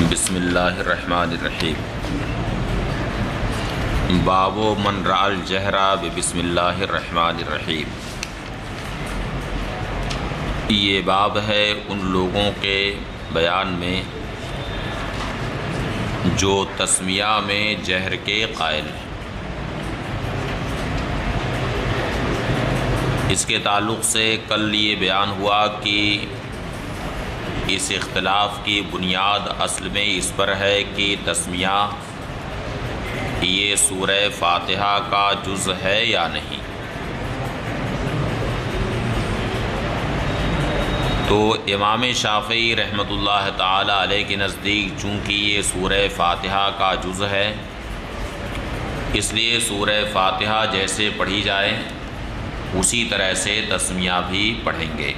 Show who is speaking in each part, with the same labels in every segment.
Speaker 1: بسم اللہ الرحمن الرحیم۔ باب من رأى الجہر بسم اللہ الرحمن الرحیم۔ یہ باب ہے ان لوگوں کے بیان میں جو تسمیہ میں جہر کے قائل ہیں۔ اس کے تعلق سے کل یہ بیان ہوا کہ اس اختلاف کی بنیاد اصل میں اس پر ہے کہ تسمیہ یہ سورہ فاتحہ کا جز ہے یا نہیں۔ تو امام شافعی رحمۃ اللہ تعالی علیہ کے نزدیک چونکہ یہ سورہ فاتحہ کا جز ہے، اس لیے سورہ فاتحہ جیسے پڑھی جائے اسی طرح سے تسمیہ بھی پڑھیں گے۔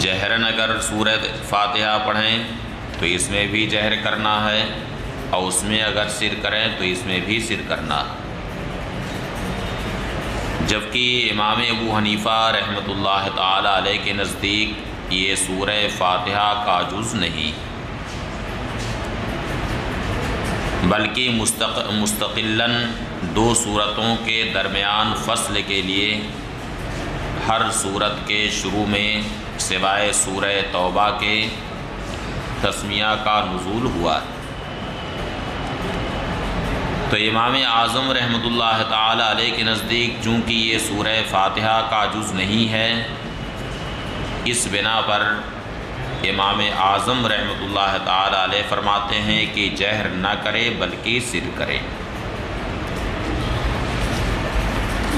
Speaker 1: جہرن اگر سورہ فاتحہ پڑھیں تو اس میں بھی جہر کرنا ہے، اور اس میں اگر سر کریں تو اس میں بھی سر کرنا ہے۔ جبکہ امام ابو حنیفہ رحمۃ اللہ تعالی علیہ کے نزدیک یہ سورہ فاتحہ کا جز نہیں، بلکہ مستقلاً دو سورتوں کے درمیان فصل کے لیے ہر سورت کے شروع میں سوائے سورہ توبہ کے تسمیہ کا نزول ہوا ہے۔ تو امام اعظم رحمۃ اللہ تعالی علیہ کے نزدیک چونکہ یہ سورہ فاتحہ کا جز نہیں ہے، اس بنا پر امام اعظم رحمۃ اللہ تعالی علیہ فرماتے ہیں کہ جہر نہ کرے بلکہ سر کرے۔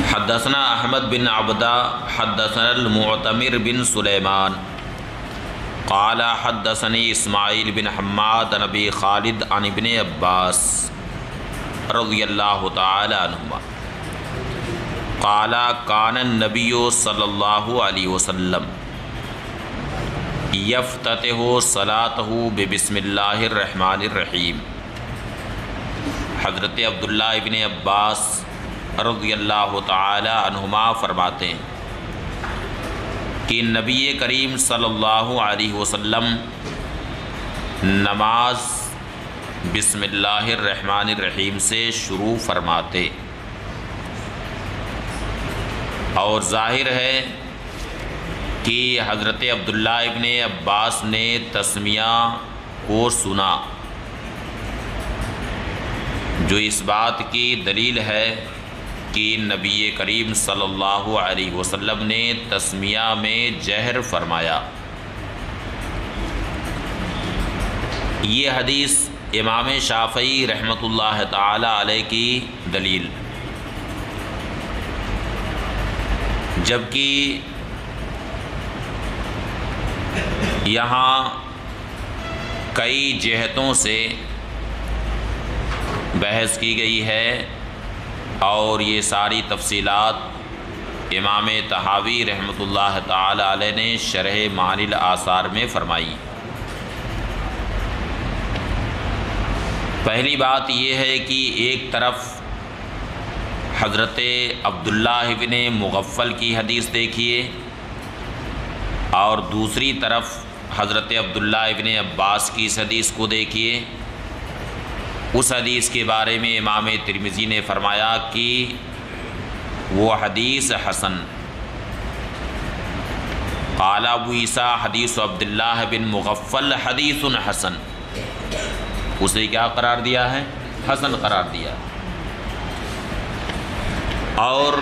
Speaker 1: حدثنا احمد بن عبدہ حدثنا المعتمر بن سلیمان قال حدثني اسماعیل بن حماد عن ابی خالد عن ابن عباس رضی اللہ تعالی عنہما قال کان النبی صلی اللہ علیہ وسلم یفتتح صلاتہ ببسم اللہ الرحمن الرحیم۔ حضرت عبداللہ ابن عباس رضی اللہ تعالی عنہما فرماتے ہیں کہ نبی کریم صلی اللہ علیہ وسلم نماز بسم اللہ الرحمن الرحیم سے شروع فرماتے، اور ظاہر ہے کہ حضرت عبداللہ ابن عباس نے تسمیہ کو سنا، جو اس بات کی دلیل ہے کہ نبی کریم صلی اللہ علیہ وسلم نے تسمیہ میں جہر فرمایا۔ یہ حدیث امام شافعی رحمۃ اللہ تعالی علیہ کی دلیل، جبکہ یہاں کئی جہتوں سے بحث کی گئی ہے، اور یہ ساری تفصیلات امام طحاوی رحمۃ اللہ تعالی علیہ نے شرح معانی الآثار میں فرمائی۔ پہلی بات یہ ہے کہ ایک طرف حضرت عبداللہ ابن مغفل کی حدیث دیکھیے، اور دوسری طرف حضرت عبداللہ ابن عباس کی اس حدیث کو دیکھیے۔ اس حدیث کے بارے میں امام ترمذی نے فرمایا کہ وہ حدیث حسن، قال ابو عیسیٰ حدیث عبداللہ بن مغفل حدیث حسن، اسے کیا قرار دیا ہے؟ حسن قرار دیا۔ اور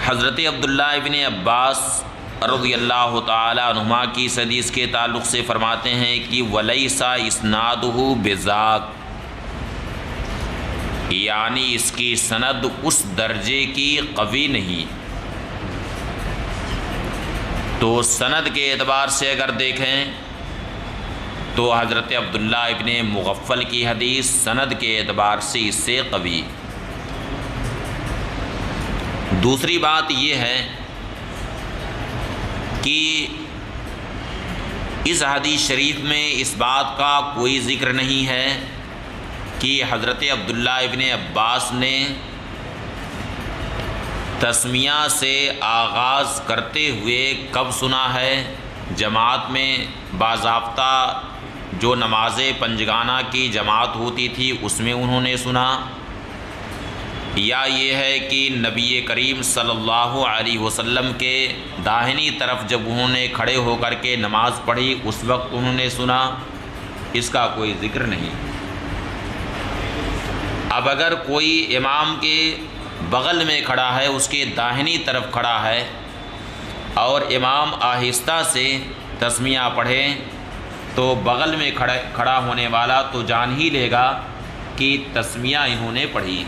Speaker 1: حضرت عبداللہ ابن عباس رضی اللہ تعالی عنہما کی اس حدیث کے تعلق سے فرماتے ہیں کہ وَلَيْسَ إِسْنَادُهُ بِذَاكَ، یعنی اس کی سند اس درجے کی قوی نہیں۔ تو سند کے اعتبار سے اگر دیکھیں تو حضرت عبداللہ ابن مغفل کی حدیث سند کے اعتبار سے اس سے قوی۔ دوسری بات یہ ہے کہ اس حدیث شریف میں اس بات کا کوئی ذکر نہیں ہے کہ حضرت عبداللہ ابن عباس نے تسمیہ سے آغاز کرتے ہوئے کب سنا ہے جماعت میں باضابطہ جو نماز پنجگانہ کی جماعت ہوتی تھی اس میں انہوں نے سنا، یا یہ ہے کہ نبی کریم صلی اللہ علیہ وسلم کے داہنی طرف جب انہوں نے کھڑے ہو کر کے نماز پڑھی اس وقت انہوں نے سنا، اس کا کوئی ذکر نہیں۔ اب اگر کوئی امام کے بغل میں کھڑا ہے، اس کے داہنی طرف کھڑا ہے اور امام آہستہ سے تسمیہ پڑھے تو بغل میں کھڑا ہونے والا تو جان ہی لے گا کہ تسمیہ انہوں نے پڑھی،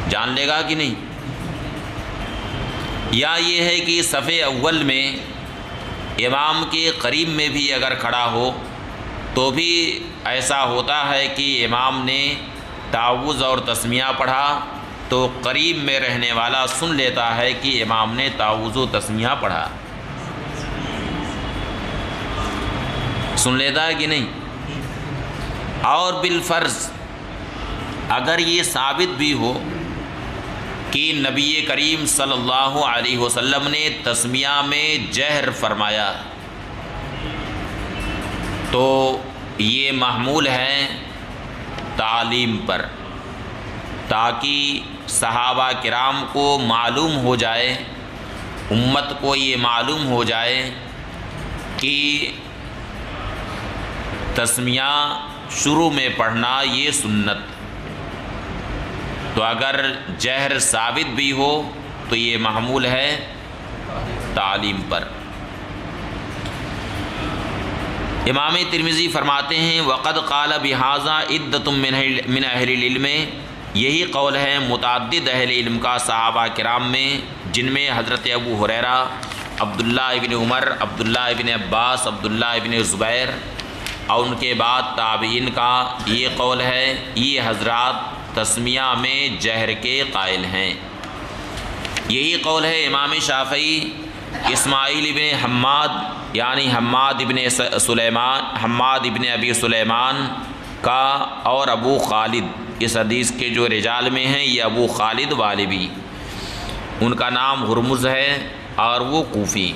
Speaker 1: جان لے گا کہ نہیں؟ یا یہ ہے کہ صف اول میں امام کے قریب میں بھی اگر کھڑا ہو تو بھی ایسا ہوتا ہے کہ امام نے تعوذ اور تسمیہ پڑھا تو قریب میں رہنے والا سن لیتا ہے کہ امام نے تعوذ و تسمیہ پڑھا، سن لیتا ہے کہ نہیں؟ اور بالفرض اگر یہ ثابت بھی ہو کہ نبی کریم صلی اللہ علیہ وسلم نے تسمیہ میں جہر فرمایا تو یہ محمول ہے تعلیم پر، تاکہ صحابہ کرام کو معلوم ہو جائے، امت کو یہ معلوم ہو جائے کہ تسمیہ شروع میں پڑھنا یہ سنت، تو اگر جہر ثابت بھی ہو تو یہ محمول ہے تعلیم پر۔ امام ترمذی فرماتے ہیں وقد قال بہذا عدۃ من اہل العلم، یہی قول ہے متعدد اہل علم کا صحابہ کرام میں، جن میں حضرت ابو ہریرہ، عبداللہ ابن عمر، عبداللہ ابن عباس، عبداللہ ابن زبیر اور ان کے بعد تابعین کا یہ قول ہے، یہ حضرات تسمیہ میں جہر کے قائل ہیں۔ یہی قول ہے امام شافعی، اسماعیل ابن حماد یعنی حماد ابن ابی سلیمان کا، اور ابو خالد، اس حدیث کے جو رجال میں ہیں یہ ابو خالد والبی، ان کا نام ہرمز ہے اور وہ کوفی۔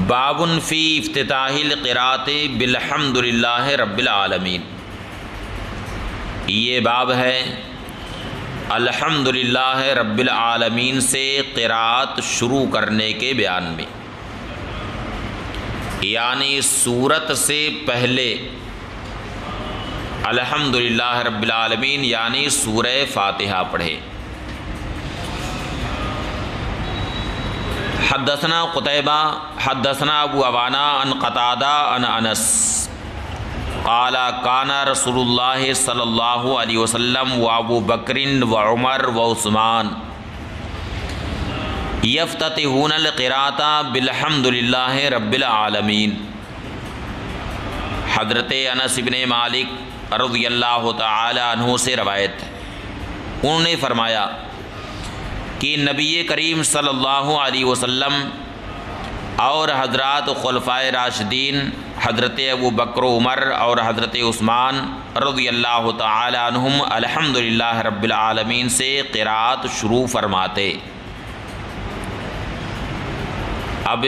Speaker 1: باب فی افتتاح القراءۃ بالحمد للہ رب العالمین، یہ باب ہے الحمد للہ رب العالمین سے قراءت شروع کرنے کے بیان میں، یعنی سورت سے پہلے الحمد للہ رب العالمین یعنی سورہ فاتحہ پڑھے۔ حدثنا قتیبہ حدثنا ابو عوانہ عن قتادہ عن انس قال کان رسول اللہ صلی اللہ علیہ وسلم و ابو بکر و عمر و عثمان یفتتحون القراءۃ بالحمد للہ رب العالمین۔ حضرت انس بن مالک رضی اللہ تعالی عنہ سے روایت ہے، انہوں نے فرمایا کہ نبی کریم صلی اللہ علیہ وسلم اور حضرات خلفائے راشدین حضرت ابو بکر و عمر اور حضرت عثمان رضی اللہ تعالی عنہم الحمدللہ رب العالمین سے قراءت شروع فرماتے۔ اب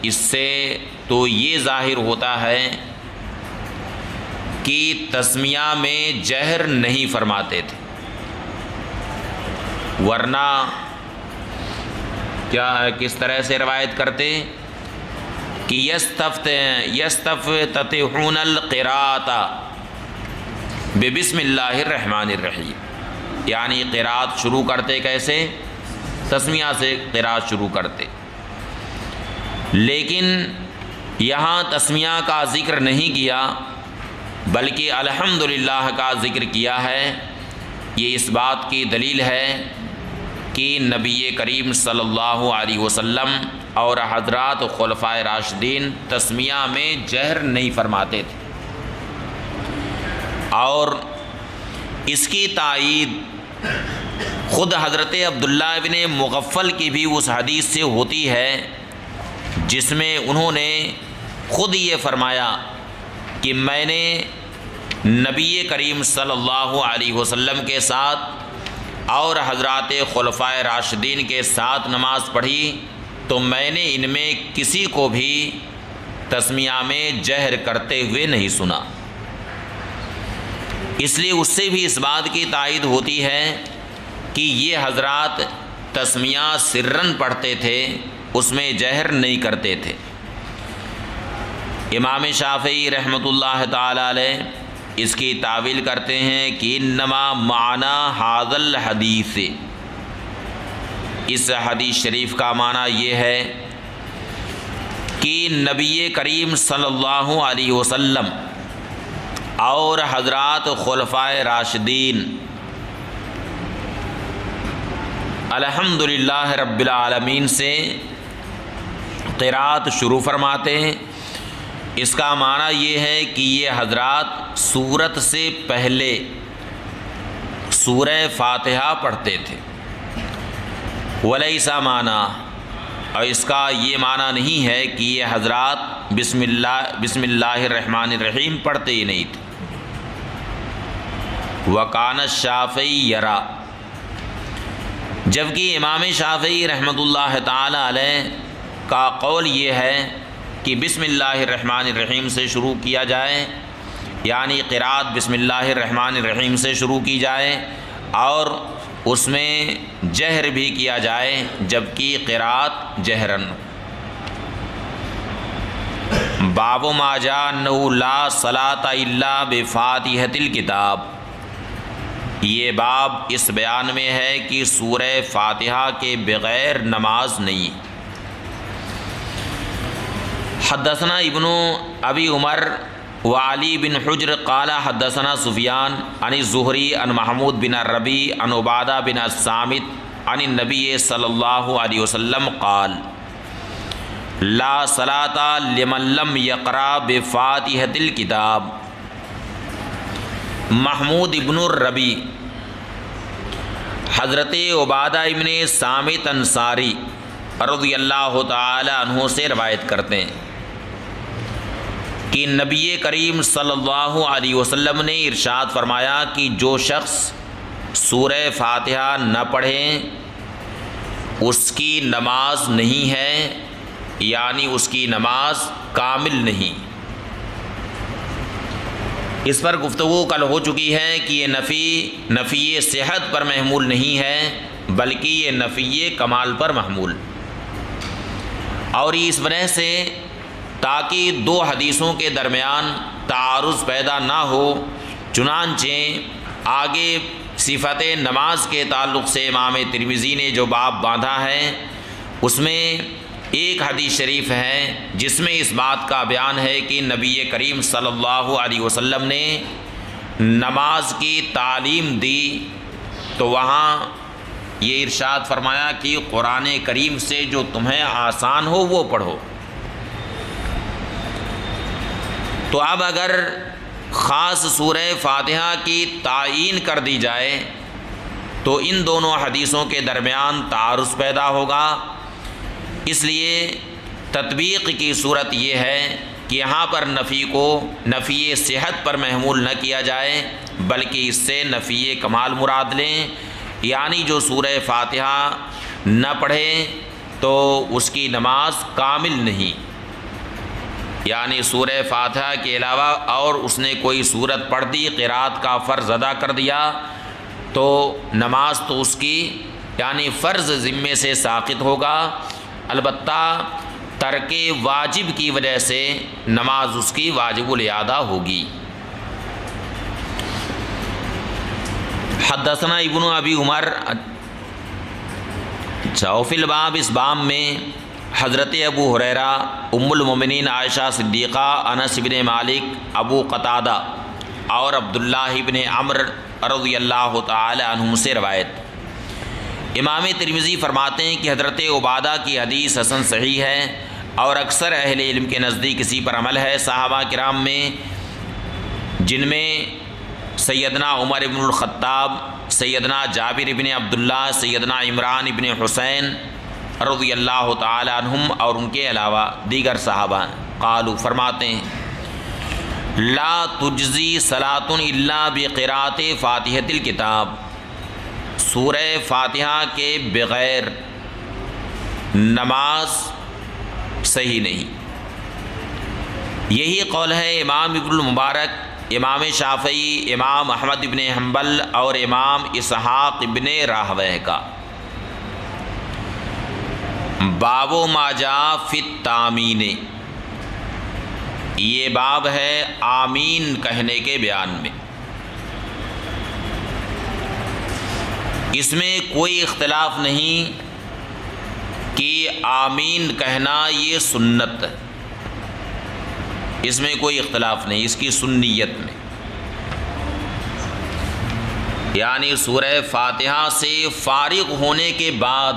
Speaker 1: اس سے تو یہ ظاہر ہوتا ہے کہ تسمیہ میں جہر نہیں فرماتے تھے، ورنہ کیا کس طرح سے روایت کرتے کہ یستفتحون القراءۃ ببسم اللہ الرحمن الرحیم، یعنی قراءت شروع کرتے کیسے؟ تسمیہ سے قراءت شروع کرتے، لیکن یہاں تسمیہ کا ذکر نہیں کیا بلکہ الحمدللہ کا ذکر کیا ہے۔ یہ اس بات کی دلیل ہے کہ نبی کریم صلی اللہ علیہ وسلم اور حضرات خلفائے راشدین تسمیہ میں جہر نہیں فرماتے تھے، اور اس کی تائید خود حضرت عبداللہ ابن مغفل کی بھی اس حدیث سے ہوتی ہے جس میں انہوں نے خود یہ فرمایا کہ میں نے نبی کریم صلی اللہ علیہ وسلم کے ساتھ اور حضرات خلفائے راشدین کے ساتھ نماز پڑھی تو میں نے ان میں کسی کو بھی تسمیہ میں جہر کرتے ہوئے نہیں سنا۔ اس لیے اس سے بھی اس بات کی تائید ہوتی ہے کہ یہ حضرات تسمیہ سرن پڑھتے تھے، اس میں جہر نہیں کرتے تھے۔ امام شافعی رحمۃ اللہ تعالی علیہ اس کی تعویل کرتے ہیں کہ انما معنی ھذا الحدیث، اس حدیث شریف کا معنی یہ ہے کہ نبی کریم صلی اللہ علیہ وسلم اور حضرات خلفائے راشدین الحمدللہ رب العالمین سے قرات شروع فرماتے ہیں۔ اس کا معنی یہ ہے کہ یہ حضرات سورت سے پہلے سورہ فاتحہ پڑھتے تھے۔ ولیس معنی، اور اس کا یہ معنی نہیں ہے کہ یہ حضرات بسم اللہ الرحمن الرحیم پڑھتے ہی نہیں تھے۔ وکان الشافعی یرا، جبکہ امام شافعی رحمۃ اللہ تعالی علیہ کا قول یہ ہے کہ بسم اللہ الرحمن الرحیم سے شروع کیا جائے، یعنی قرات بسم اللہ الرحمن الرحیم سے شروع کی جائے اور اس میں جہر بھی کیا جائے، جبکہ قرات جہرن۔ باب ما جاء انہ لا صلاۃ الا بفاتحۃ الکتاب، یہ باب اس بیان میں ہے کہ سورہ فاتحہ کے بغیر نماز نہیں۔ حدثنا ابن ابی عمر وعلی بن حجر قال حدثنا سفیان عن الزہری عن محمود بن الربیع عن عبادہ بن الصامت عن النبی صلی اللہ علیہ وسلم قال لا صلاۃ لمن لم یقرأ بفاتحۃ الکتاب۔ محمود ابن الربیع حضرت عبادہ ابن صامت انصاری رضی اللہ تعالی عنہ سے روایت کرتے ہیں کہ نبی کریم صلی اللہ علیہ وسلم نے ارشاد فرمایا کہ جو شخص سورہ فاتحہ نہ پڑھے اس کی نماز نہیں ہے، یعنی اس کی نماز کامل نہیں۔ اس پر گفتگو کل ہو چکی ہے کہ یہ نفی صحت پر محمول نہیں ہے، بلکہ یہ نفی کمال پر محمول، اور اس وجہ سے تاکہ دو حدیثوں کے درمیان تعارض پیدا نہ ہو، چنانچہ آگے صفت نماز کے تعلق سے امام ترمذی نے جو باب باندھا ہے اس میں ایک حدیث شریف ہے جس میں اس بات کا بیان ہے کہ نبی کریم صلی اللہ علیہ وسلم نے نماز کی تعلیم دی، تو وہاں یہ ارشاد فرمایا کہ قرآن کریم سے جو تمہیں آسان ہو وہ پڑھو۔ تو اب اگر خاص سورہ فاتحہ کی تعیین کر دی جائے تو ان دونوں حدیثوں کے درمیان تعارض پیدا ہوگا، اس لیے تطبیق کی صورت یہ ہے کہ یہاں پر نفی کو نفی صحت پر محمول نہ کیا جائے، بلکہ اس سے نفی کمال مراد لیں، یعنی جو سورہ فاتحہ نہ پڑھے تو اس کی نماز کامل نہیں، یعنی سورہ فاتحہ کے علاوہ اور اس نے کوئی سورت پڑھ دی، قرات کا فرض ادا کر دیا، تو نماز تو اس کی یعنی فرض ذمے سے ساقط ہوگا، البتہ ترک واجب کی وجہ سے نماز اس کی واجب الادا ہوگی۔ حدثنا ابن ابی عمر، فی الباب، اس باب میں حضرت ابو ہریرہ، ام المومنین عائشہ صدیقہ، انس بن مالک، ابو قتادہ اور عبداللہ بن عمرو رضی اللہ تعالی عنہم سے روایت۔ امام ترمذی فرماتے ہیں کہ حضرت عبادہ کی حدیث حسن صحیح ہے اور اکثر اہل علم کے نزدیک اسی پر عمل ہے۔ صحابہ کرام میں جن میں سیدنا عمر بن الخطاب، سیدنا جابر بن عبداللہ، سیدنا عمران بن حسین رضی اللہ تعالی عنہم اور ان کے علاوہ دیگر صحابہ قالوا فرماتے ہیں لا تجزی صلاۃ الا بقراءۃ فاتحۃ الکتاب، سورہ فاتحہ کے بغیر نماز صحیح نہیں۔ یہی قول ہے امام ابن المبارک، امام شافعی، امام احمد ابن حنبل اور امام اسحاق ابن راہویہ کا۔ باب ما جاء فی التامین، یہ باب ہے آمین کہنے کے بیان میں۔ اس میں کوئی اختلاف نہیں کہ آمین کہنا یہ سنت ہے، اس میں کوئی اختلاف نہیں اس کی سنیت میں، یعنی سورہ فاتحہ سے فارغ ہونے کے بعد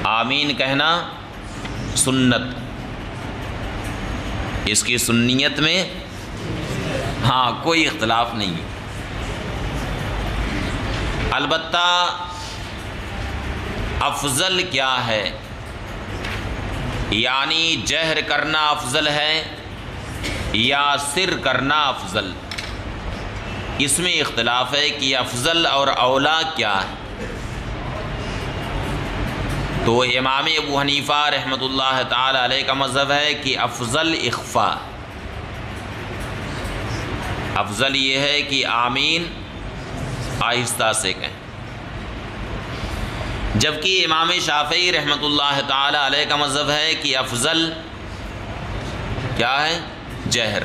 Speaker 1: آمین کہنا سنت، اس کی سنیت میں ہاں کوئی اختلاف نہیں ہے۔ البتہ افضل کیا ہے، یعنی جہر کرنا افضل ہے یا سر کرنا افضل، اس میں اختلاف ہے کہ افضل اور اولا کیا ہے۔ تو امام ابو حنیفہ رحمۃ اللہ تعالی علیہ کا مذہب ہے کہ افضل اخفاء، افضل یہ ہے کہ آمین آہستہ سے کہیں، جبکہ امام شافعی رحمۃ اللہ تعالی علیہ کا مذہب ہے کہ افضل کیا ہے، جہر،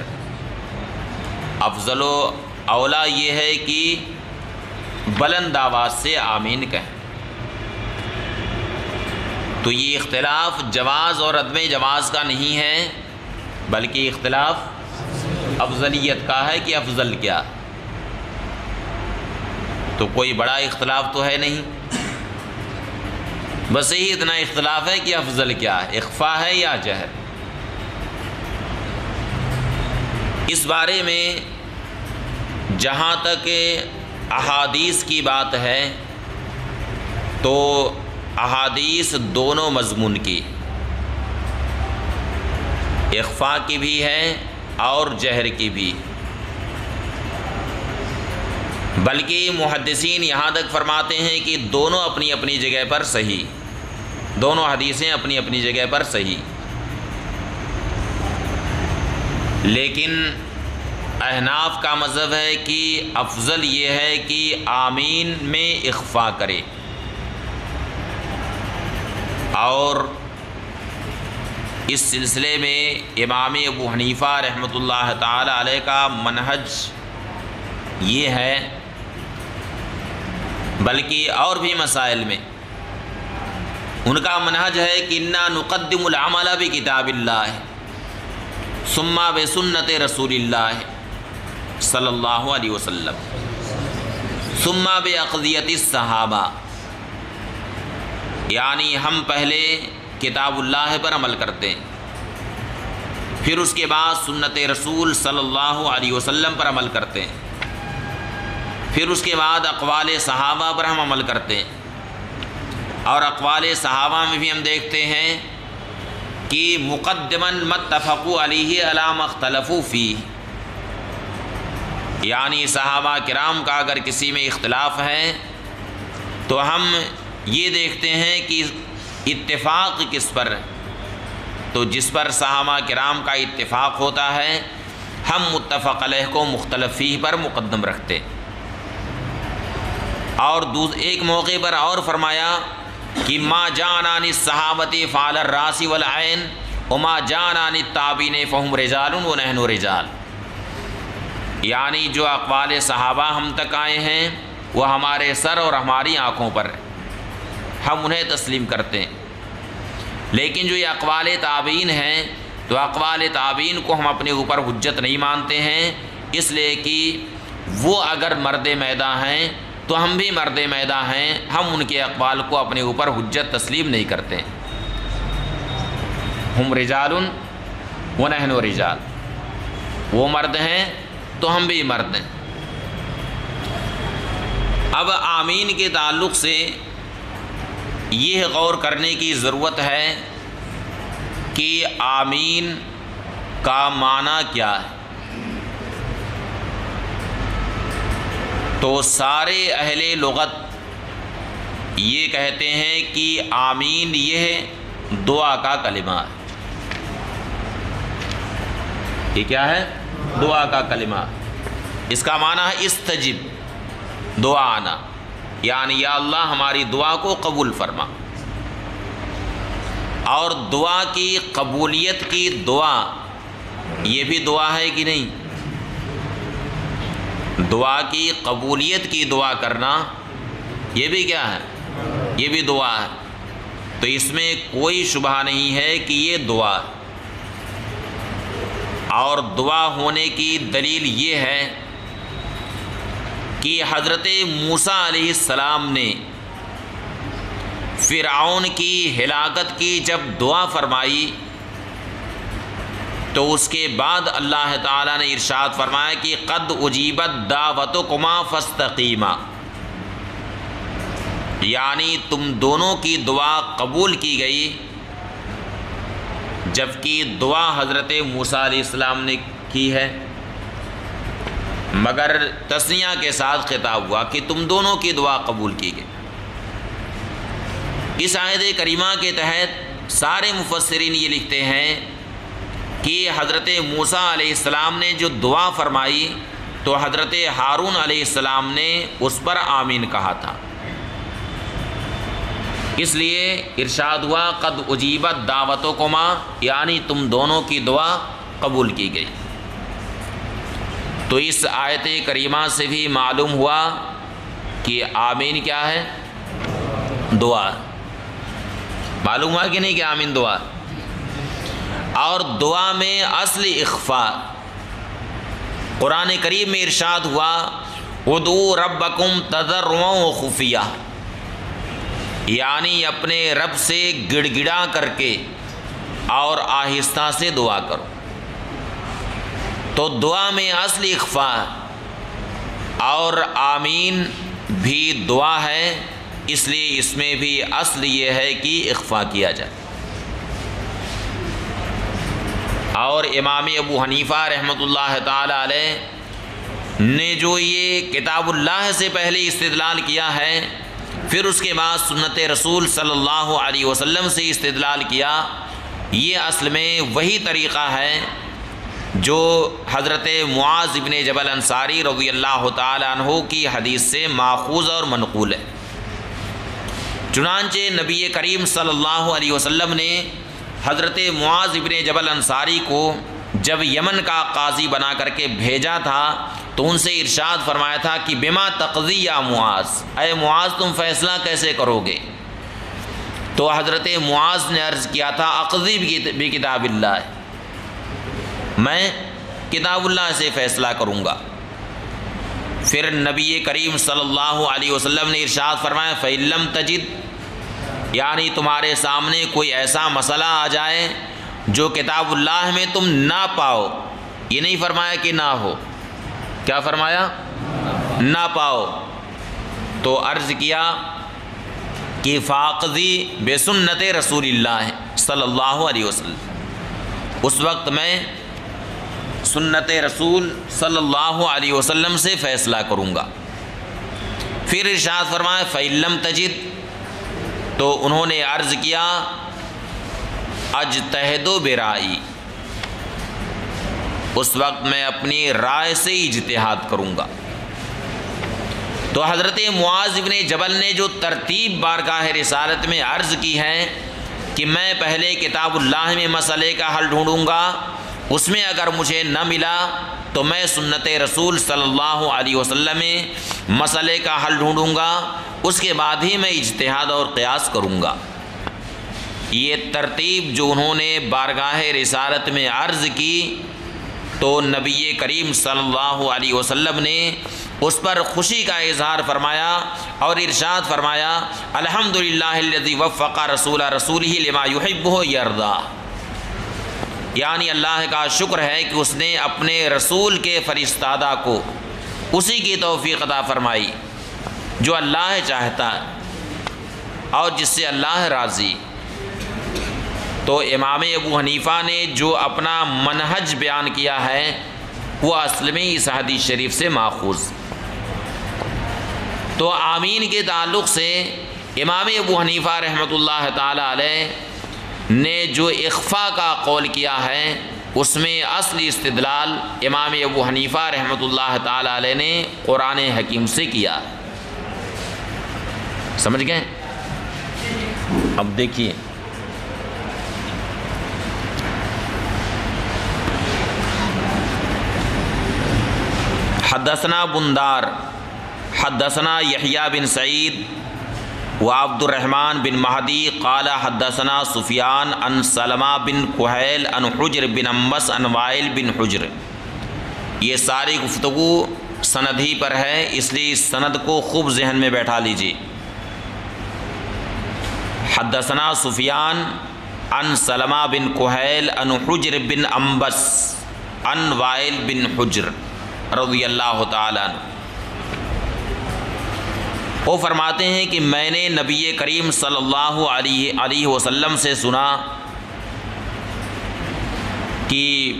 Speaker 1: افضل و اولا یہ ہے کہ بلند آواز سے آمین کہیں۔ تو یہ اختلاف جواز اور عدم جواز کا نہیں ہے، بلکہ اختلاف افضلیت کا ہے کہ افضل کیا، تو کوئی بڑا اختلاف تو ہے نہیں، بس یہی اتنا اختلاف ہے کہ افضل کیا ہے، اخفا ہے یا جہر۔ اس بارے میں جہاں تک احادیث کی بات ہے تو احادیث دونوں مضمون کی، اخفا کی بھی ہے اور جہر کی بھی، بلکہ محدثین یہاں تک فرماتے ہیں کہ دونوں اپنی اپنی جگہ پر صحیح، دونوں حدیثیں اپنی اپنی جگہ پر صحیح، لیکن احناف کا مذہب ہے کہ افضل یہ ہے کہ آمین میں اخفا کرے، اور اس سلسلے میں امام ابو حنیفہ رحمۃ اللہ تعالی علیہ کا منہج یہ ہے، بلکہ اور بھی مسائل میں ان کا منہج ہے کہ انا نقدم العمل بکتاب اللہ ثم بسنت رسول اللہ صلی اللہ علیہ وسلم ثم باقضیت الصحابہ، یعنی ہم پہلے کتاب اللہ پر عمل کرتے ہیں، پھر اس کے بعد سنت رسول صلی اللہ علیہ وسلم پر عمل کرتے ہیں، پھر اس کے بعد اقوال صحابہ پر ہم عمل کرتے ہیں، اور اقوال صحابہ میں بھی ہم دیکھتے ہیں کہ مقدماً متفقوا علیہ علی ما اختلفوا فیہ، یعنی صحابہ کرام کا اگر کسی میں اختلاف ہے تو ہم یہ دیکھتے ہیں کہ اتفاق کس پر ہے، تو جس پر صحابہ کرام کا اتفاق ہوتا ہے ہم متفق علیہ کو مختلف فیہ پر مقدم رکھتے۔ اور ایک موقع پر اور فرمایا کہ ما جاءنا عن الصحابۃ فعلی الراس والعین وما جاءنا عن التابعین فهم رجال ونحن رجال، یعنی جو اقوال صحابہ ہم تک آئے ہیں وہ ہمارے سر اور ہماری آنکھوں پر ہیں، ہم انہیں تسلیم کرتے ہیں، لیکن جو یہ اقوال تابعین ہیں تو اقوال تابعین کو ہم اپنے اوپر حجت نہیں مانتے ہیں، اس لیے کہ وہ اگر مرد میدان ہیں تو ہم بھی مرد میدان ہیں، ہم ان کے اقوال کو اپنے اوپر حجت تسلیم نہیں کرتے۔ ہم رجال ونحن رجال، وہ مرد ہیں تو ہم بھی مرد ہیں۔ اب آمین کے تعلق سے یہ غور کرنے کی ضرورت ہے کہ آمین کا معنی کیا ہے۔ تو سارے اہل لغت یہ کہتے ہیں کہ آمین یہ دعا کا کلمہ ہے۔ یہ کیا ہے؟ دعا کا کلمہ۔ اس کا معنی ہے استجب دعانا، یعنی یا اللہ ہماری دعا کو قبول فرما۔ اور دعا کی قبولیت کی دعا یہ بھی دعا ہے کہ نہیں؟ دعا کی قبولیت کی دعا کرنا یہ بھی کیا ہے؟ یہ بھی دعا ہے۔ تو اس میں کوئی شبہ نہیں ہے کہ یہ دعا ہے۔ اور دعا ہونے کی دلیل یہ ہے کہ حضرت موسیٰ علیہ السلام نے فرعون کی ہلاکت کی جب دعا فرمائی تو اس کے بعد اللہ تعالیٰ نے ارشاد فرمایا کہ قد اجیبت دعوتکما فاستقیما، یعنی تم دونوں کی دعا قبول کی گئی، جبکہ دعا حضرت موسیٰ علیہ السلام نے کی ہے، مگر تثنیہ کے ساتھ خطاب ہوا کہ تم دونوں کی دعا قبول کی گئی۔ اس آیت کریمہ کے تحت سارے مفسرین یہ لکھتے ہیں کہ حضرت موسیٰ علیہ السلام نے جو دعا فرمائی تو حضرت ہارون علیہ السلام نے اس پر آمین کہا تھا، اس لیے ارشاد ہوا قد اجیبت دعوتکما، یعنی تم دونوں کی دعا قبول کی گئی۔ تو اس آیت کریمہ سے بھی معلوم ہوا کہ آمین کیا ہے؟ دعا۔ معلوم ہوا کہ نہیں کہ آمین دعا؟ اور دعا میں اصل اخفاء، قرآن کریم میں ارشاد ہوا ادعوا ربکم تضرعا وخفیہ، یعنی اپنے رب سے گڑ گڑا کر کے اور آہستہ سے دعا کرو۔ تو دعا میں اصل اخفاء اور آمین بھی دعا ہے، اس لیے اس میں بھی اصل یہ ہے کہ اخفاء کیا جائے۔ اور امام ابو حنیفہ رحمۃ اللہ تعالی علیہ نے جو یہ کتاب اللہ سے پہلے استدلال کیا ہے، پھر اس کے بعد سنت رسول صلی اللہ علیہ وسلم سے استدلال کیا، یہ اصل میں وہی طریقہ ہے جو حضرت معاذ بن جبل انصاری رضی اللہ تعالی عنہ کی حدیث سے ماخوذ اور منقول ہے۔ چنانچہ نبی کریم صلی اللہ علیہ وسلم نے حضرت معاذ بن جبل انصاری کو جب یمن کا قاضی بنا کر کے بھیجا تھا تو ان سے ارشاد فرمایا تھا کہ بما تقضی یا معاذ، اے معاذ تم فیصلہ کیسے کرو گے؟ تو حضرت معاذ نے عرض کیا تھا اقضی بکتاب اللہ، میں کتاب اللہ سے فیصلہ کروں گا۔ پھر نبی کریم صلی اللہ علیہ وسلم نے ارشاد فرمایا فَإِن لَّمْ تَجِدْ، یعنی تمہارے سامنے کوئی ایسا مسئلہ آ جائے جو کتاب اللہ میں تم نہ پاؤ، یہ نہیں فرمایا کہ نہ ہو، کیا فرمایا؟ نہ پاؤ، تو عرض کیا کہ فاقضی بسنت رسول اللہ صلی اللہ علیہ وسلم، اس وقت میں سنت رسول صلی اللہ علیہ وسلم سے فیصلہ کروں گا۔ پھر ارشاد فرمایا فَإِن لَّمْ تَجِدْ، تو انہوں نے عرض کیا اجتہد برائی، اس وقت میں اپنی رائے سے اجتہاد کروں گا۔ تو حضرت معاذ بن جبل نے جو ترتیب بارگاہ رسالت میں عرض کی ہے کہ میں پہلے کتاب اللہ میں مسئلے کا حل ڈھونڈوں گا، اس میں اگر مجھے نہ ملا تو میں سنت رسول صلی اللہ علیہ وسلم میں مسئلے کا حل ڈھونڈوں گا، اس کے بعد ہی میں اجتہاد اور قیاس کروں گا۔ یہ ترتیب جو انہوں نے بارگاہ رسالت میں عرض کی تو نبی کریم صلی اللہ علیہ وسلم نے اس پر خوشی کا اظہار فرمایا اور ارشاد فرمایا الحمدللہ الذی وفق رسول رسولہ لما یحب یرضا، یعنی اللہ کا شکر ہے کہ اس نے اپنے رسول کے فرستادہ کو اسی کی توفیق عطا فرمائی جو اللہ چاہتا ہے اور جس سے اللہ راضی۔ تو امام ابو حنیفہ نے جو اپنا منہج بیان کیا ہے وہ اصل میں اس حدیث شریف سے ماخوذ۔ تو آمین کے تعلق سے امام ابو حنیفہ رحمۃ اللہ تعالی علیہ نے جو اخفاء کا قول کیا ہے اس میں اصلی استدلال امام ابو حنیفہ رحمۃ اللہ تعالی علیہ نے قرآن حکیم سے کیا. سمجھ گئے؟ اب دیکھیے حدثنا بندار حدثنا یحییٰ بن سعید وعبد الرحمن بن مہدی قال حدثنا سفیان عن سلمہ بن کہیل عن حجر بن انبس عن وائل بن حجر. یہ ساری گفتگو سند ہی پر ہے، اس لیے اس سند کو خوب ذہن میں بیٹھا لیجیے. حدثنا سفیان عن سلمہ بن کہیل عن حجر بن انبس عن وائل بن حجر رضی اللہ تعالیٰ عنہ. وہ فرماتے ہیں کہ میں نے نبی کریم صلی اللہ علیہ وسلم سے سنا کہ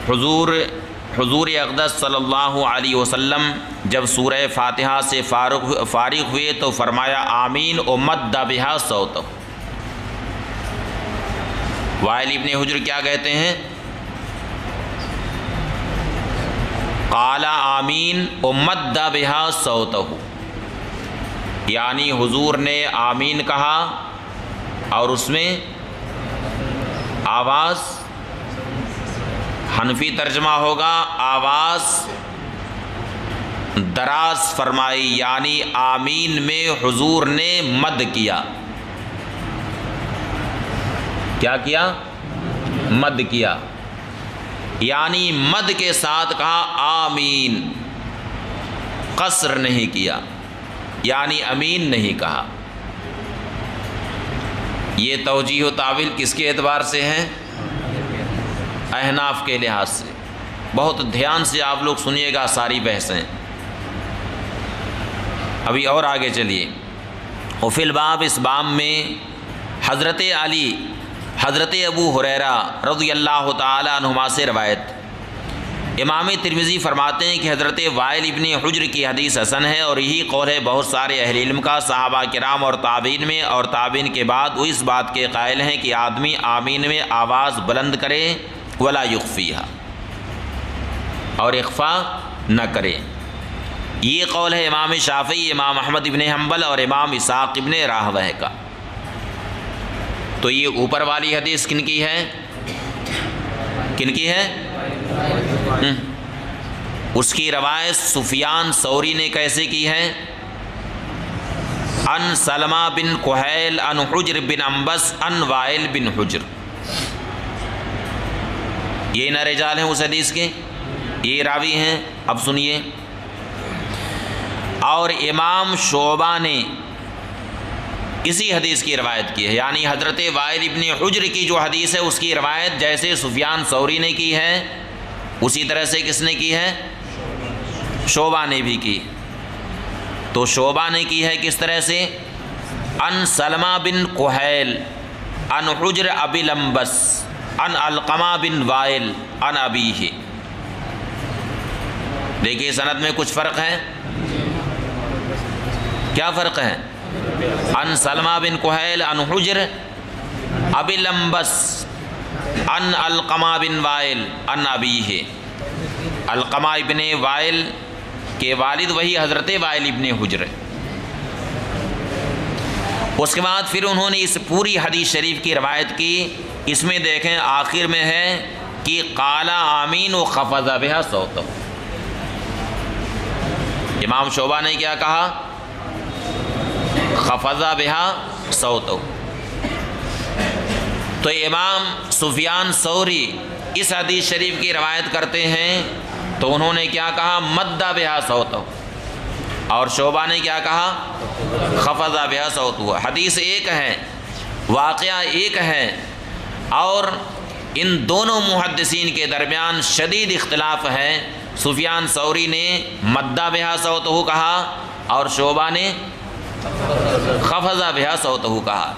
Speaker 1: حضور اقدس صلی اللہ علیہ وسلم جب سورہ فاتحہ سے فارغ ہوئے تو فرمایا آمین و مد بہا صوتہ. وائل ابن حجر کیا کہتے ہیں؟ قال آمین و مد بہا صوتہ، یعنی حضور نے آمین کہا اور اس میں آواز، حنفی ترجمہ ہوگا آواز دراز فرمائی، یعنی آمین میں حضور نے مد کیا. کیا کیا؟ مد کیا، یعنی مد کے ساتھ کہا آمین، قصر نہیں کیا، یعنی امین نہیں کہا. یہ توجیہ و تعویل کس کے اعتبار سے ہے؟ احناف کے لحاظ سے. بہت دھیان سے آپ لوگ سنیے گا ساری بحثیں. ابھی اور آگے چلیے. وفی الباب، اس باب میں حضرت علی، حضرت ابو ہریرہ رضی اللہ تعالی عنہما سے روایت. امام ترمذی فرماتے ہیں کہ حضرت وائل ابن حجر کی حدیث حسن ہے، اور یہی قول ہے بہت سارے اہل علم کا، صحابہ کرام اور تابعین میں، اور تابعین کے بعد وہ اس بات کے قائل ہیں کہ آدمی آمین میں آواز بلند کرے ولا یخفیہا، اور اخفا نہ کرے. یہ قول ہے امام شافعی، امام احمد ابن حنبل اور امام اسحاق ابن راہویہ کا. تو یہ اوپر والی حدیث کن کی ہے؟ کن کی ہے؟ اس کی روایت سفیان ثوری نے کیسے کی ہے؟ ان سلمہ بن کہیل ان حجر بن انبس ان وائل بن حجر. یہ نہ رجال ہیں اس حدیث کے، یہ راوی ہیں. اب سنیے. اور امام شعبہ نے اسی حدیث کی روایت کی ہے، یعنی حضرت وائل ابن حجر کی جو حدیث ہے اس کی روایت جیسے سفیان ثوری نے کی ہے اسی طرح سے کس نے کی ہے؟ شعبہ نے بھی کی. تو شعبہ نے کی ہے کس طرح سے؟ ان سلمہ بن کہیل ان حجر ابی الانبس ان علقمہ بن وائل ان ابیہ. دیکھیے سند میں کچھ فرق ہے. کیا فرق ہے؟ ان سلمہ بن کہیل ان حجر ابی الانبس ان علقمہ بن وائل ان ابیہ. علقمہ ابن وائل کے والد وہی حضرت وائل ابن حجر. اس کے بعد پھر انہوں نے اس پوری حدیث شریف کی روایت کی. اس میں دیکھیں آخر میں ہے کہ قال آمین و خفض بہا صوتہ. امام شعبہ نے کیا کہا؟ خفض بہا صوتہ. تو امام سفیان ثوری اس حدیث شریف کی روایت کرتے ہیں تو انہوں نے کیا کہا؟ مد بہا صوتہ. اور شعبہ نے کیا کہا؟ خفض بہا صوتہ. حدیث ایک ہے، واقعہ ایک ہے، اور ان دونوں محدثین کے درمیان شدید اختلاف ہے. سفیان ثوری نے مد بہا صوتہ کہا اور شعبہ نے خفض بہا صوتہ کہا.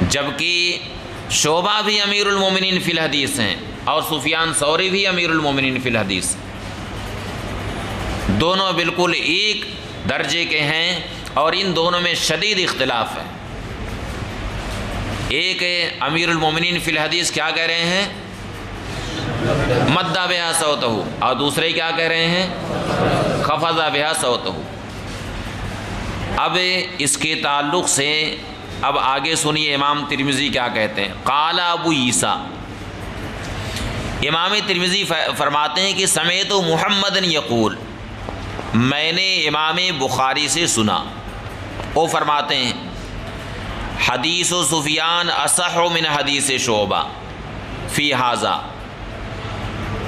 Speaker 1: جبکہ شعبہ بھی امیر المومنین فی الحدیث ہیں اور سفیان ثوری بھی امیر المومنین فی الحدیث. دونوں بالکل ایک درجے کے ہیں اور ان دونوں میں شدید اختلاف ہے۔ ایک امیر المومنین فی الحدیث کیا کہہ رہے ہیں؟ مد بہا صوتہ، اور دوسرے کیا کہہ رہے ہیں؟ خفض بہا صوتہ۔ اب اس کے تعلق سے اب آگے سنیے امام ترمذی کیا کہتے ہیں۔ قال ابو عیسیٰ، امام ترمذی فرماتے ہیں کہ سمعت محمد یقول، میں نے امام بخاری سے سنا، وہ فرماتے ہیں حدیث سفیان اصح من حدیث شعبہ فی ھذا،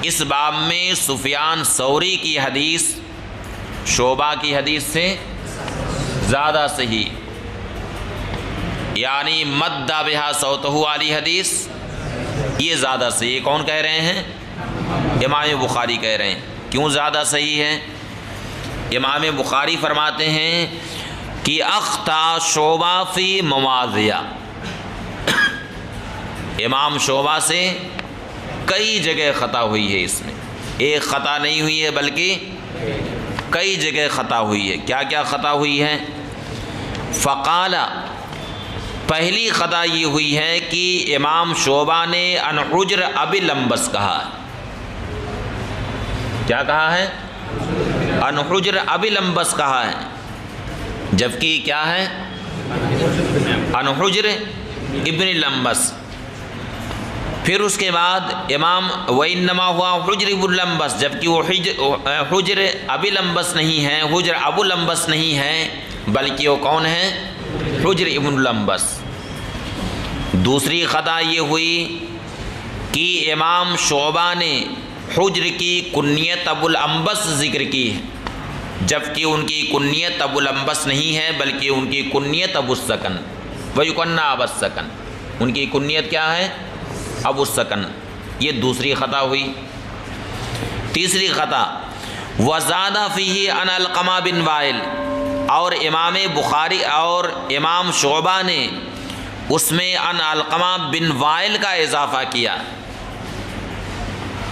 Speaker 1: اس باب میں سفیان ثوری کی حدیث شعبہ کی حدیث سے زیادہ صحیح، یعنی مد بہا صوتہ والی حدیث یہ زیادہ صحیح۔ کون کہہ رہے ہیں؟ امام بخاری کہہ رہے ہیں۔ کیوں زیادہ صحیح ہے؟ امام بخاری فرماتے ہیں کہ اخطا شعبہ فی مواضع، امام شعبہ سے کئی جگہ خطا ہوئی ہے، اس میں ایک خطا نہیں ہوئی ہے بلکہ کئی جگہ خطا ہوئی ہے۔ کیا کیا خطا ہوئی ہے؟ فقال، پہلی خطا یہ ہوئی ہے کہ امام شعبہ نے عن حجر ابی لمبس کہا۔ کیا کہا ہے؟ عن حجر ابی لمبس کہا ہے، جبکہ کیا ہے؟ عن حجر ابن لمبس۔ پھر اس کے بعد امام وَإِنَّمَا هُوَ حجر ابن لمبس، جبکہ وہ حجر ابی لمبس نہیں ہے، حجر ابو لمبس نہیں ہے، بلکہ وہ کون ہے؟ حجر ابن لمبس۔ دوسری خطا یہ ہوئی کہ امام شعبہ نے حجر کی کنیت ابو الانبس ذکر کی ہے، جبکہ ان کی کنیت ابو الانبس نہیں ہے بلکہ ان کی کنیت ابو السکن، وَيُكَنَّى ابو السکن، ان کی کنیت کیا ہے؟ ابو السکن۔ یہ دوسری خطا ہوئی۔ تیسری خطا وَزَادَ فِيهِ عَنْ علقمہ بن وائل، اور امام بخاری اور امام شعبہ نے اس میں عن علقمہ بن وائل کا اضافہ کیا،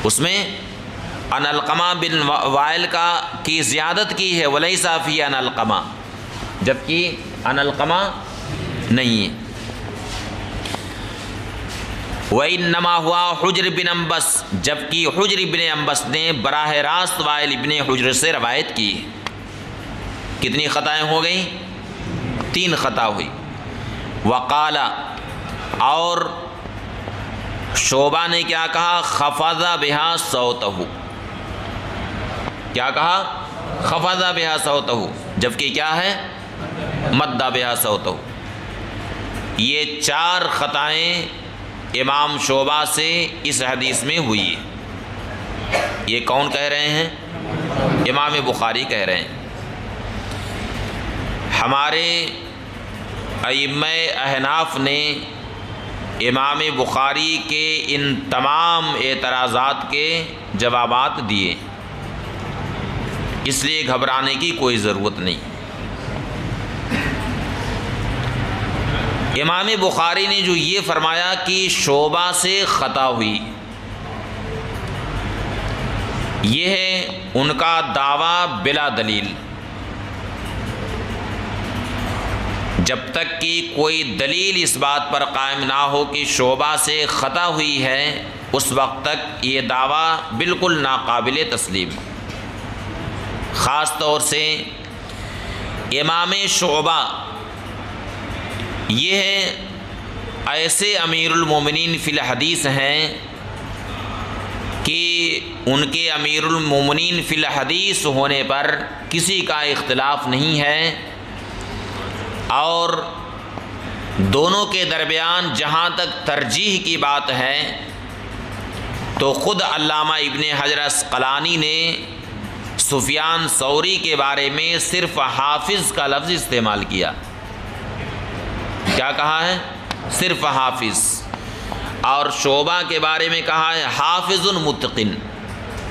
Speaker 1: اس میں عن علقمہ بن وائل کی زیادت کی ہے، وَلَيْسَ فِي عن علقمہ، جبکہ عن علقمہ نہیں ہے۔ وَإِنَّمَا هُوَ حجر بن انبس، جبکہ حجر بن انبس نے براہ راست وائل ابن حجر سے روایت کی۔ کتنی خطائیں ہو گئیں؟ 3 خطا ہوئی۔ وقال، اور شعبہ نے کیا کہا؟ خفض بہا صوتہ، کیا کہا؟ خفض بہا صوتہ، جبکہ کیا ہے؟ مد بہا صوتہ۔ یہ 4 خطائیں امام شعبہ سے اس حدیث میں ہوئی ہے۔ یہ کون کہہ رہے ہیں؟ امام بخاری کہہ رہے ہیں۔ ہمارے ائمہ احناف نے امام بخاری کے ان تمام اعتراضات کے جوابات دیے، اس لیے گھبرانے کی کوئی ضرورت نہیں۔ امام بخاری نے جو یہ فرمایا کہ شعبہ سے خطا ہوئی، یہ ہے ان کا دعویٰ بلا دلیل۔ جب تک کہ کوئی دلیل اس بات پر قائم نہ ہو کہ شعبہ سے خطا ہوئی ہے، اس وقت تک یہ دعویٰ بالکل ناقابل تسلیم۔ خاص طور سے امام شعبہ یہ ایسے امیر المومنین فی الحدیث ہیں کہ ان کے امیر المومنین فی الحدیث ہونے پر کسی کا اختلاف نہیں ہے، اور دونوں کے درمیان جہاں تک ترجیح کی بات ہے تو خود علامہ ابن حجر عسقلانی نے سفیان ثوری کے بارے میں صرف حافظ کا لفظ استعمال کیا۔ کیا کہا ہے؟ صرف حافظ۔ اور شعبہ کے بارے میں کہا ہے حافظ متقن،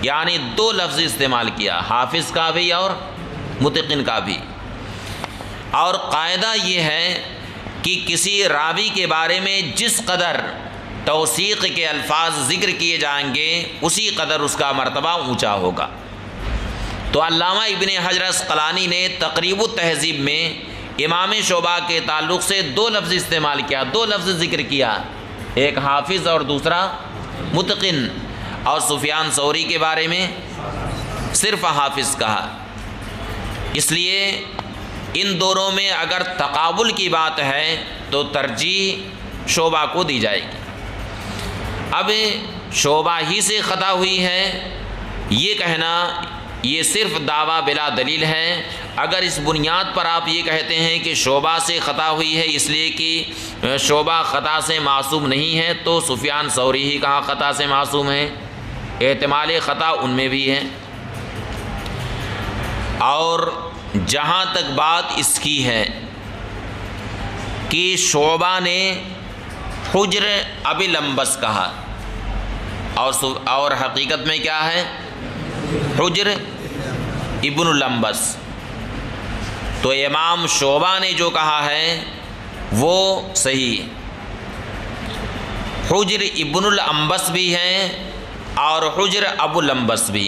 Speaker 1: یعنی 2 لفظ استعمال کیا، حافظ کا بھی اور متقن کا بھی۔ اور قاعدہ یہ ہے کہ کسی راوی کے بارے میں جس قدر توثیق کے الفاظ ذکر کیے جائیں گے اسی قدر اس کا مرتبہ اونچا ہوگا۔ تو علامہ ابن حجر عسقلانی نے تقریب التہذیب میں امام شعبہ کے تعلق سے دو لفظ استعمال کیا، دو لفظ ذکر کیا، ایک حافظ اور دوسرا متقن، اور سفیان ثوری کے بارے میں صرف حافظ کہا۔ اس لیے ان دونوں میں اگر تقابل کی بات ہے تو ترجیح شعبہ کو دی جائے گی۔ اب شعبہ ہی سے خطا ہوئی ہے یہ کہنا یہ صرف دعویٰ بلا دلیل ہے۔ اگر اس بنیاد پر آپ یہ کہتے ہیں کہ شعبہ سے خطا ہوئی ہے اس لیے کہ شعبہ خطا سے معصوم نہیں ہے، تو سفیان ثوری ہی کہاں خطا سے معصوم ہے، احتمال خطا ان میں بھی ہے۔ اور جہاں تک بات اس کی ہے کہ شعبہ نے حجر ابی الانبس کہا اور حقیقت میں کیا ہے، حجر ابن الانبس، تو امام شعبہ نے جو کہا ہے وہ صحیح، حجر ابن الانبس بھی ہیں اور حجر ابو الانبس بھی،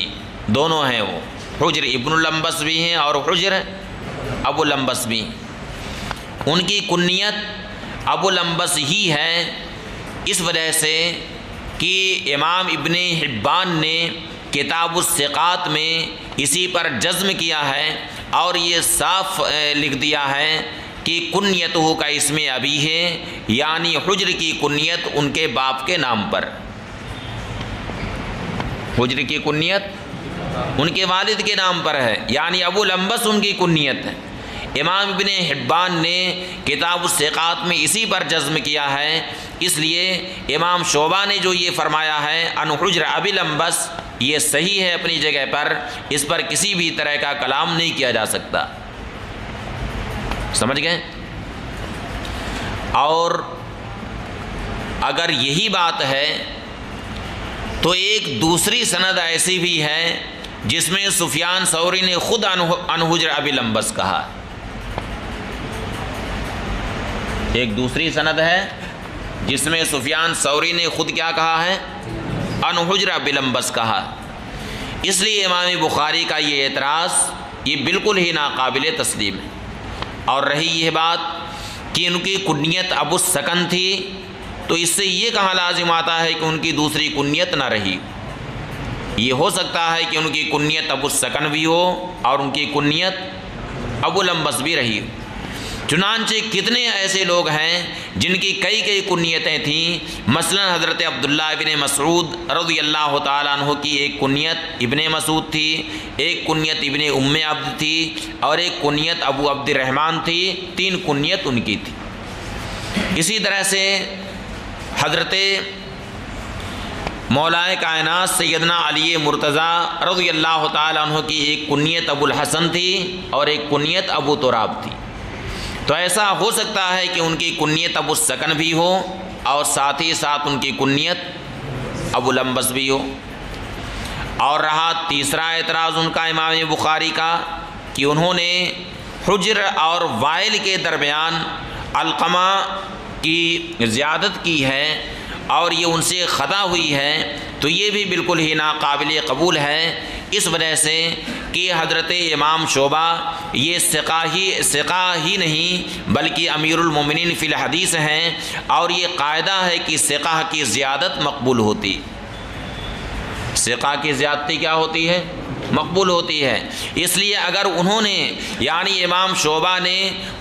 Speaker 1: دونوں ہیں، وہ حجر ابن الانبس بھی ہیں اور حجر ابو الانبس بھی۔ ان کی کنیت ابو الانبس ہی ہے، اس وجہ سے کہ امام ابن حبان نے کتاب الثقات میں اسی پر جزم کیا ہے اور یہ صاف لکھ دیا ہے کہ کنیتہ کا اسم ابی ہے، یعنی حجر کی کنیت ان کے باپ کے نام پر، حجر کی کنیت ان کے والد کے نام پر ہے، یعنی ابو الانبس ان کی کنیت ہے۔ امام ابن حبان نے کتاب الثقات میں اسی پر جزم کیا ہے، اس لیے امام شعبہ نے جو یہ فرمایا ہے ان حجر ابی الانبس، یہ صحیح ہے اپنی جگہ پر، اس پر کسی بھی طرح کا کلام نہیں کیا جا سکتا، سمجھ گئے؟ اور اگر یہی بات ہے تو ایک دوسری سند ایسی بھی ہے جس میں سفیان ثوری نے خود ان حجر ابی الانبس کہا، ایک دوسری سند ہے جس میں سفیان ثوری نے خود کیا کہا ہے، ان حجر ابی الانبس کہا۔ اس لیے امام بخاری کا یہ اعتراض یہ بالکل ہی ناقابل تسلیم ہے۔ اور رہی یہ بات کہ ان کی کنیت ابو السکن تھی، تو اس سے یہ کہاں لازم آتا ہے کہ ان کی دوسری کنیت نہ رہی، یہ ہو سکتا ہے کہ ان کی کنیت ابو السکن بھی ہو اور ان کی کنیت ابو الانبس بھی رہی ہو۔ چنانچہ کتنے ایسے لوگ ہیں جن کی کئی کنیتیں تھیں، مثلا حضرت عبداللہ ابن مسعود رضی اللہ تعالیٰ عنہ کی ایک کنیت ابن مسعود تھی، ایک کنیت ابن ام عبد تھی اور ایک کنیت ابو عبد الرحمن تھی، 3 کنیت ان کی تھی۔ اسی طرح سے حضرت مولائے کائنات سیدنا علی مرتضیٰ رضی اللہ تعالیٰ عنہ کی ایک کنیت ابو الحسن تھی اور ایک کنیت ابو تراب تھی۔ تو ایسا ہو سکتا ہے کہ ان کی کنیت ابو السکن بھی ہو اور ساتھ ہی ساتھ ان کی کنیت ابو الانبس بھی ہو۔ اور رہا تیسرا اعتراض ان کا امام بخاری کا کہ انہوں نے حجر اور وائل کے درمیان علقمہ کی زیادت کی ہے اور یہ ان سے خطا ہوئی ہے، تو یہ بھی بالکل ہی ناقابل قبول ہے، اس وجہ سے کہ حضرت امام شعبہ یہ ثقہ ہی نہیں بلکہ امیر المومنین فی الحدیث ہیں، اور یہ قاعدہ ہے کہ ثقہ کی زیادت مقبول ہوتی، ثقہ کی زیادتی کیا ہوتی ہے، مقبول ہوتی ہے۔ اس لیے اگر انہوں نے یعنی امام شعبہ نے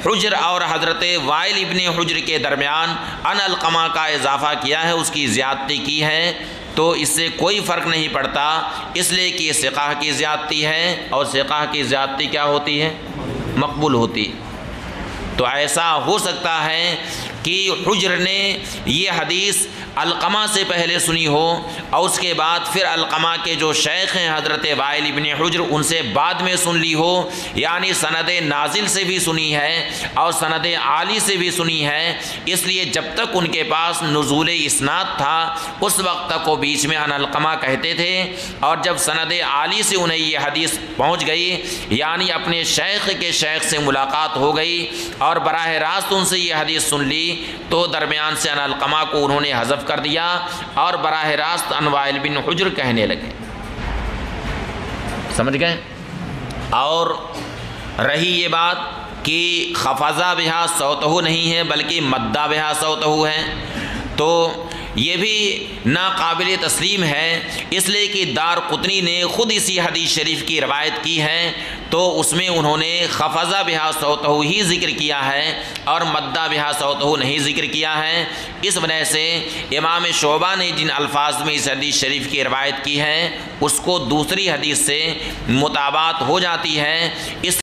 Speaker 1: حجر اور حضرت وائل ابن حجر کے درمیان ان علقمہ کا اضافہ کیا ہے، اس کی زیادتی کی ہے، تو اس سے کوئی فرق نہیں پڑتا، اس لیے کہ یہ ثقہ کی زیادتی ہے اور ثقہ کی زیادتی کیا ہوتی ہے، مقبول ہوتی۔ تو ایسا ہو سکتا ہے کہ حجر نے یہ حدیث علقمہ سے پہلے سنی ہو اور اس کے بعد پھر علقمہ کے جو شیخ ہیں حضرت وائل ابن حجر ان سے بعد میں سن لی ہو، یعنی سند نازل سے بھی سنی ہے اور سند عالی سے بھی سنی ہے، اس لیے جب تک ان کے پاس نزول اسناد تھا اس وقت تک وہ بیچ میں ان علقمہ کہتے تھے، اور جب سند عالی سے انہیں یہ حدیث پہنچ گئی یعنی اپنے شیخ کے شیخ سے ملاقات ہو گئی اور براہ راست ان سے یہ حدیث سن لی، تو درمیان سے ان علقمہ کو انہوں نے حذف کر دیا اور براہ راست ان وائل بن حجر کہنے لگے، سمجھ گئے؟ اور رہی یہ بات کہ خفضہ بہا صوتہ نہیں ہے بلکہ مدہ بہا صوتہ ہے، تو یہ بھی ناقابل تسلیم ہے، اس لیے کہ دارقطنی نے خود اسی حدیث شریف کی روایت کی ہے تو اس میں انہوں نے خفضہ بہا صوتہ ہی ذکر کیا ہے اور مدہ بہا صوتہ نہیں ذکر کیا ہے۔ اس وجہ سے امام شعبہ نے جن الفاظ میں اس حدیث شریف کی روایت کی ہے اس کو دوسری حدیث سے مطابقت ہو جاتی ہے، اس